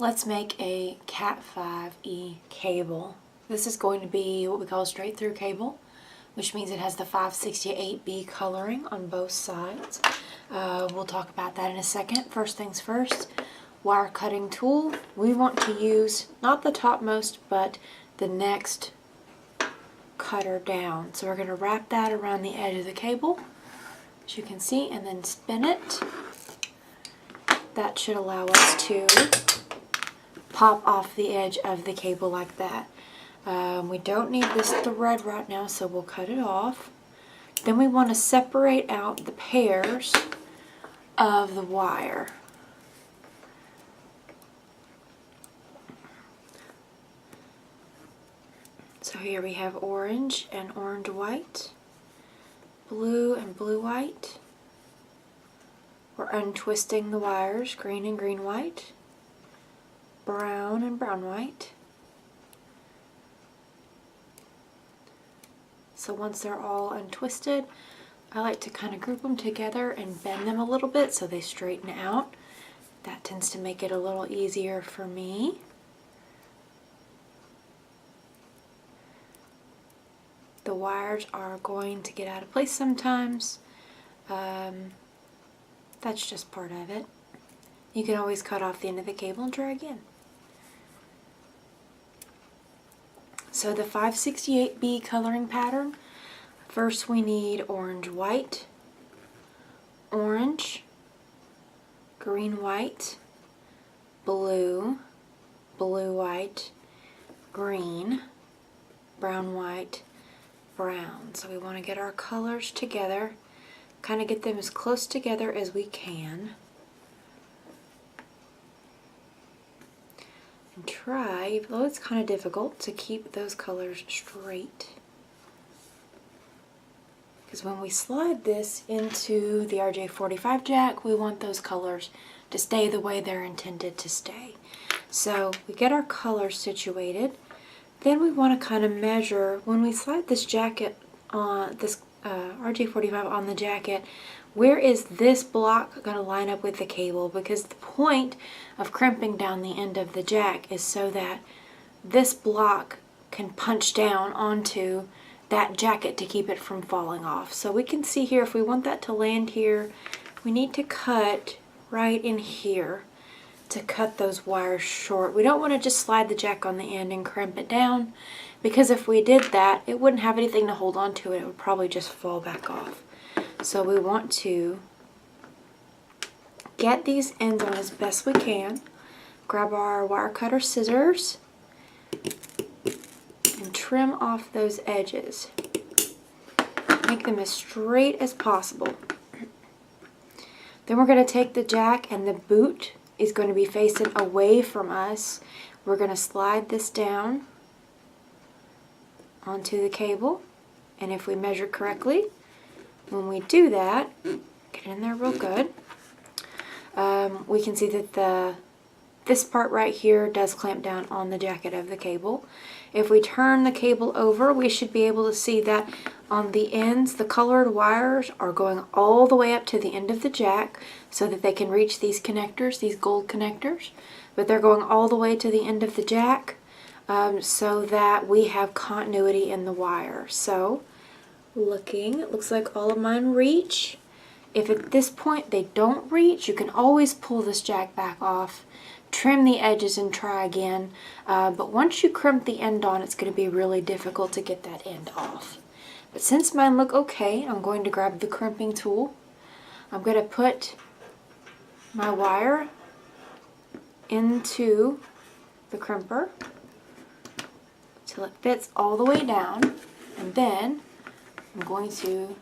Let's make a Cat 5e cable. This is going to be what we call a straight through cable, which means it has the 568B coloring on both sides. We'll talk about that in a second. First things first, wire cutting tool. We want to use not the topmost, but the next cutter down. So we're going to wrap that around the edge of the cable, as you can see, and then spin it. That should allow us to pop off the edge of the cable like that. We don't need this thread right now, so we'll cut it off. Then we want to separate out the pairs of the wire. So here we have orange and orange-white, blue and blue-white. We're untwisting the wires, green and green-white, brown and brown-white. So once they're all untwisted, I like to kind of group them together and bend them a little bit so they straighten out. That tends to make it a little easier for me. The wires are going to get out of place sometimes. That's just part of it. You can always cut off the end of the cable and try again. So the 568B coloring pattern, first we need orange-white, orange, green-white, blue, blue-white, green, brown-white, brown. So we want to get our colors together, kind of get them as close together as we can. And try, even though it's kind of difficult, to keep those colors straight. Because when we slide this into the RJ45 jack, we want those colors to stay the way they're intended to stay. So we get our colors situated. Then we want to kind of measure, when we slide this jacket on, this RJ45 on the jacket, where is this block going to line up with the cable? Because the point of crimping down the end of the jack is so that this block can punch down onto that jacket to keep it from falling off. So we can see here, if we want that to land here, we need to cut right in here to cut those wires short. We don't want to just slide the jack on the end and crimp it down, because if we did that, it wouldn't have anything to hold on to it. It would probably just fall back off. So we want to get these ends on as best we can. Grab our wire cutter scissors and trim off those edges. Make them as straight as possible. Then we're going to take the jack, and the boot is going to be facing away from us. We're going to slide this down onto the cable, and if we measure correctly, when we do that, get in there real good, we can see that this part right here does clamp down on the jacket of the cable. If we turn the cable over, we should be able to see that on the ends, the colored wires are going all the way up to the end of the jack so that they can reach these connectors, these gold connectors, but they're going all the way to the end of the jack so that we have continuity in the wire. So it looks like all of mine reach. If at this point they don't reach, you can always pull this jack back off, trim the edges and try again. But once you crimp the end on, it's going to be really difficult to get that end off. But since mine look okay, I'm going to grab the crimping tool. I'm going to put my wire into the crimper till it fits all the way down, and then I'm going to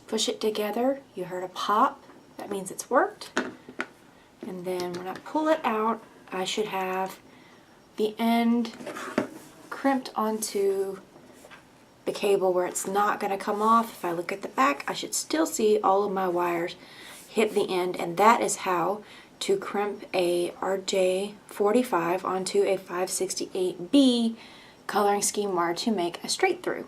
push it together. You heard a pop, that means it's worked. And then when I pull it out, I should have the end crimped onto the cable where it's not going to come off. If I look at the back, I should still see all of my wires hit the end, and that is how to crimp a RJ45 onto a 568B coloring scheme wire to make a straight through.